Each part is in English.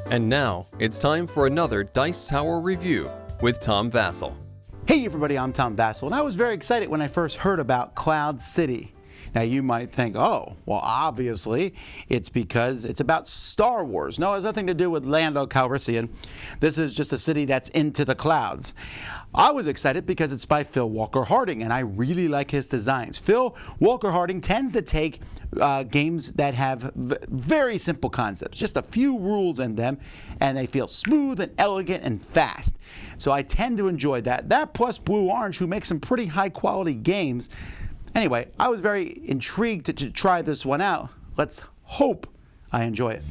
And now, it's time for another Dice Tower review with Tom Vasel. Hey everybody, I'm Tom Vasel, and I was very excited when I first heard about Cloud City. Now you might think, oh, well obviously it's because it's about Star Wars. No, it has nothing to do with Lando Calrissian. This is just a city that's into the clouds. I was excited because it's by Phil Walker Harding, and I really like his designs. Phil Walker Harding tends to take games that have very simple concepts, just a few rules in them, and they feel smooth and elegant and fast. So I tend to enjoy that. That plus Blue Orange, who makes some pretty high quality games. Anyway, I was very intrigued to try this one out. Let's hope I enjoy it.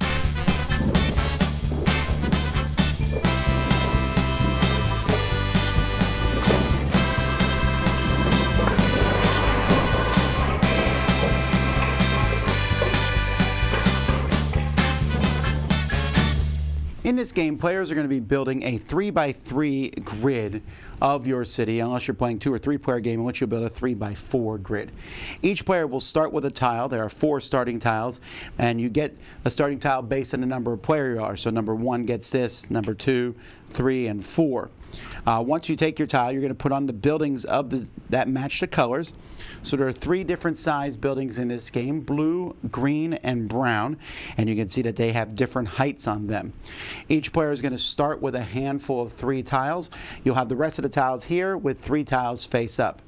In this game, players are going to be building a 3x3 grid of your city, unless you're playing 2 or 3 player game in which you'll build a 3x4 grid. Each player will start with a tile. There are 4 starting tiles, and you get a starting tile based on the number of player you are. So number 1 gets this, number 2, 3, and 4. Once you take your tile, you're going to put on the buildings that match the colors. So there are 3 different size buildings in this game: blue, green, and brown. And you can see that they have different heights on them. Each player is going to start with a handful of 3 tiles. You'll have the rest of the tiles here with 3 tiles face up.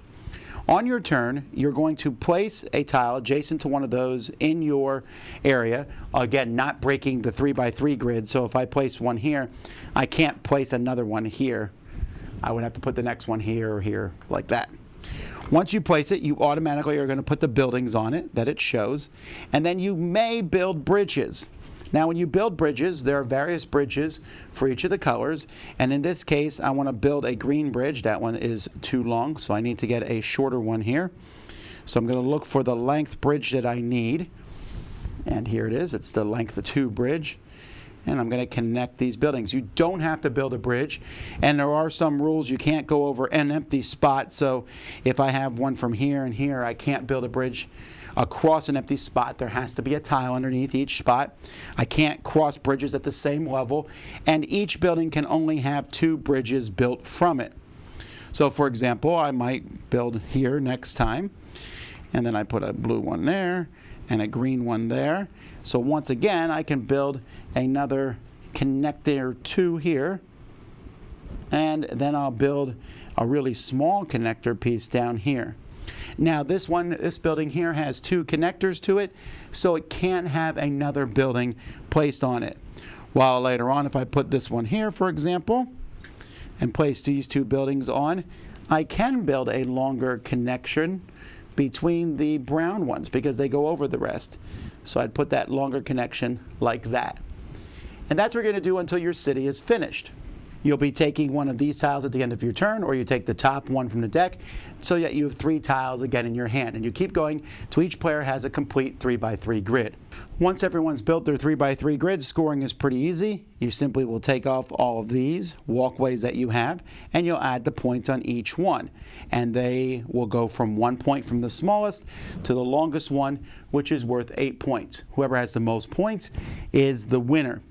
On your turn, you're going to place a tile adjacent to one of those in your area. Again, not breaking the 3x3 grid, so if I place one here, I can't place another one here. I would have to put the next one here or here, like that. Once you place it, you automatically are going to put the buildings on it that it shows, and then you may build bridges. Now when you build bridges, there are various bridges for each of the colors, and in this case I want to build a green bridge. That one is too long, so I need to get a shorter one here. So I'm going to look for the length bridge that I need, and here it is. It's the length 2 bridge, and I'm going to connect these buildings. You don't have to build a bridge, and there are some rules. You can't go over an empty spot, so if I have one from here and here, I can't build a bridge across an empty spot. There has to be a tile underneath each spot. I can't cross bridges at the same level, and each building can only have 2 bridges built from it. So for example, I might build here next time, and then I put a blue one there and a green one there. So once again, I can build another connector 2 here, and then I'll build a really small connector piece down here. Now this building here has 2 connectors to it, so it can't have another building placed on it. While later on, if I put this one here, for example, and place these 2 buildings on, I can build a longer connection between the brown ones because they go over the rest. So I'd put that longer connection like that. And that's what you're going to do until your city is finished. You'll be taking one of these tiles at the end of your turn, or you take the top one from the deck, so that you have 3 tiles again in your hand. And you keep going till each player has a complete 3x3 grid. Once everyone's built their 3x3 grid, scoring is pretty easy. You simply will take off all of these walkways that you have, and you'll add the points on each one. And they will go from 1 point from the smallest to the longest one, which is worth 8 points. Whoever has the most points is the winner.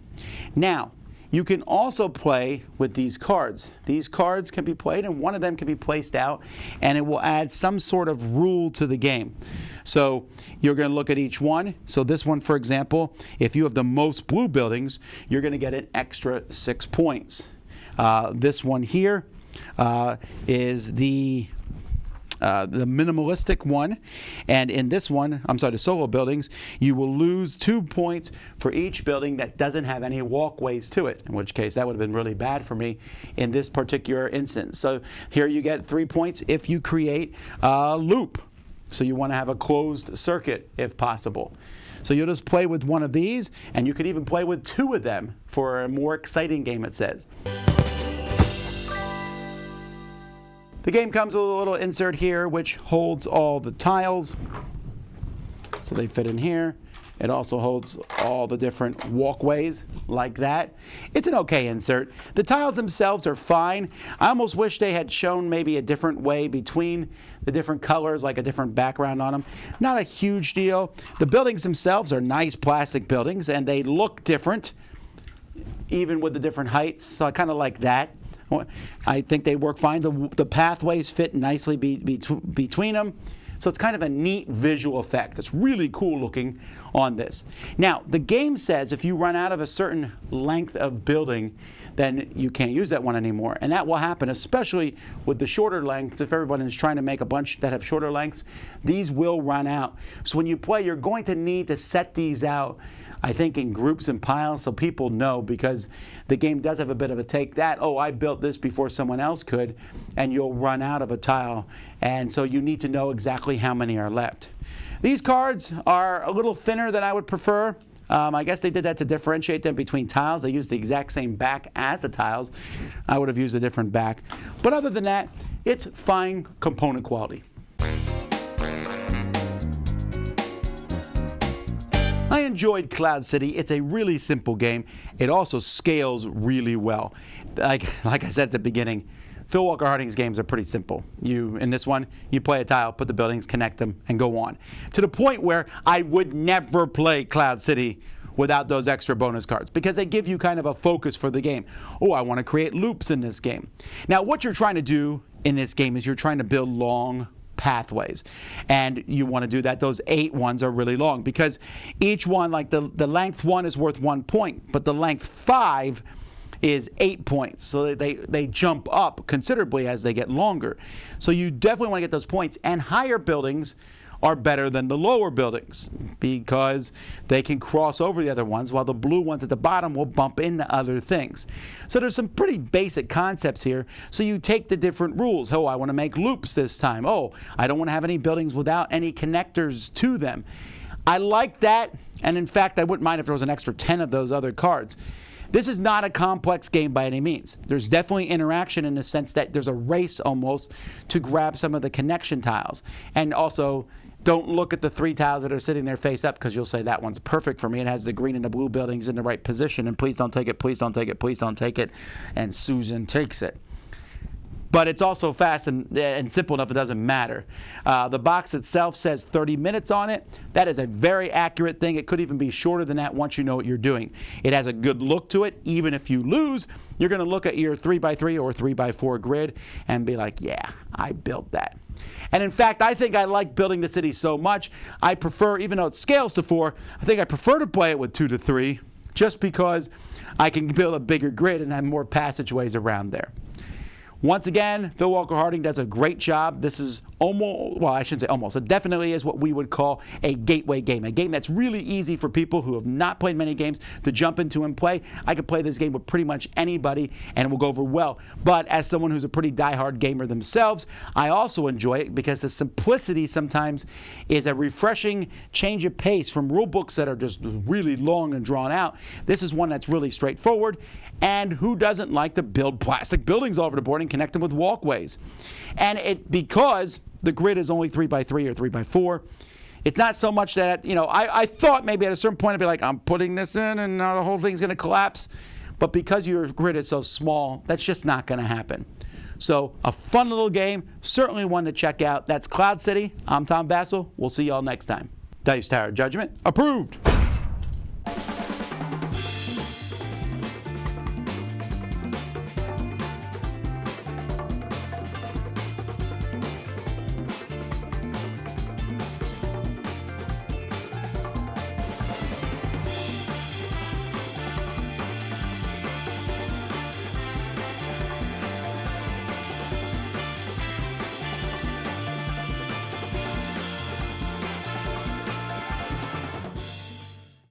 Now, you can also play with these cards. These cards can be played, and one of them can be placed out, and it will add some sort of rule to the game. So you're going to look at each one. So this one, for example, if you have the most blue buildings, you're going to get an extra 6 points. This one here is the minimalistic one, and in this one, the solo buildings, you will lose 2 points for each building that doesn't have any walkways to it, in which case that would have been really bad for me in this particular instance. So here you get 3 points if you create a loop. So you want to have a closed circuit if possible. So you'll just play with one of these, and you could even play with 2 of them for a more exciting game, it says. The game comes with a little insert here which holds all the tiles, so they fit in here. It also holds all the different walkways like that. It's an okay insert. The tiles themselves are fine. I almost wish they had shown maybe a different way between the different colors, like a different background on them. Not a huge deal. The buildings themselves are nice plastic buildings, and they look different. even with the different heights, so I kind of like that. I think they work fine. The pathways fit nicely between them. So it's kind of a neat visual effect. It's really cool looking on this. Now, the game says if you run out of a certain length of building, then you can't use that one anymore. And that will happen, especially with the shorter lengths. If everyone is trying to make a bunch that have shorter lengths, these will run out. So when you play, you're going to need to set these out, I think, in groups and piles so people know, because the game does have a bit of a take that, oh, I built this before someone else could, and you'll run out of a tile. And so you need to know exactly how many are left. These cards are a little thinner than I would prefer. I guess they did that to differentiate them between tiles. They used the exact same back as the tiles. I would have used a different back. But other than that, it's fine component quality. I enjoyed Cloud City. It's a really simple game. It also scales really well. Like I said at the beginning, Phil Walker Harding's games are pretty simple. In this one, you play a tile, put the buildings, connect them, and go on. To the point where I would never play Cloud City without those extra bonus cards, because they give you kind of a focus for the game. Oh, I want to create loops in this game. Now, what you're trying to do in this game is you're trying to build long pathways, and you want to do that. Those 8 ones are really long, because each one, like the length 1 is worth 1 point, but the length 5 is 8 points. So they jump up considerably as they get longer. So you definitely want to get those points, and higher buildings are better than the lower buildings because they can cross over the other ones, while the blue ones at the bottom will bump into other things. So there's some pretty basic concepts here. So you take the different rules. Oh, I want to make loops this time. Oh, I don't want to have any buildings without any connectors to them. I like that, and in fact, I wouldn't mind if there was an extra 10 of those other cards. This is not a complex game by any means. There's definitely interaction in the sense that there's a race almost to grab some of the connection tiles. And also, don't look at the 3 tiles that are sitting there face up, because you'll say that one's perfect for me. It has the green and the blue buildings in the right position, and please don't take it, please don't take it, please don't take it. And Susan takes it. But it's also fast and simple enough it doesn't matter. The box itself says 30 minutes on it. That is a very accurate thing. It could even be shorter than that once you know what you're doing. It has a good look to it. Even if you lose, you're going to look at your 3x3 or 3x4 grid and be like, yeah, I built that. And in fact, I think I like building the city so much, I prefer, even though it scales to 4, I think I prefer to play it with 2 to 3, just because I can build a bigger grid and have more passageways around there. Once again, Phil Walker Harding does a great job. This is almost, well, I shouldn't say almost, it definitely is what we would call a gateway game, a game that's really easy for people who have not played many games to jump into and play. I could play this game with pretty much anybody and it will go over well. But as someone who's a pretty diehard gamer themselves, I also enjoy it because the simplicity sometimes is a refreshing change of pace from rule books that are just really long and drawn out. This is one that's really straightforward. And who doesn't like to build plastic buildings all over the board and connect them with walkways? And because the grid is only 3x3 or 3x4, it's not so much that, I thought maybe at a certain point I'd be like, I'm putting this in and now the whole thing's going to collapse. But because your grid is so small, that's just not going to happen. So a fun little game, certainly one to check out. That's Cloud City. I'm Tom Vasel. We'll see y'all next time. Dice Tower Judgment approved.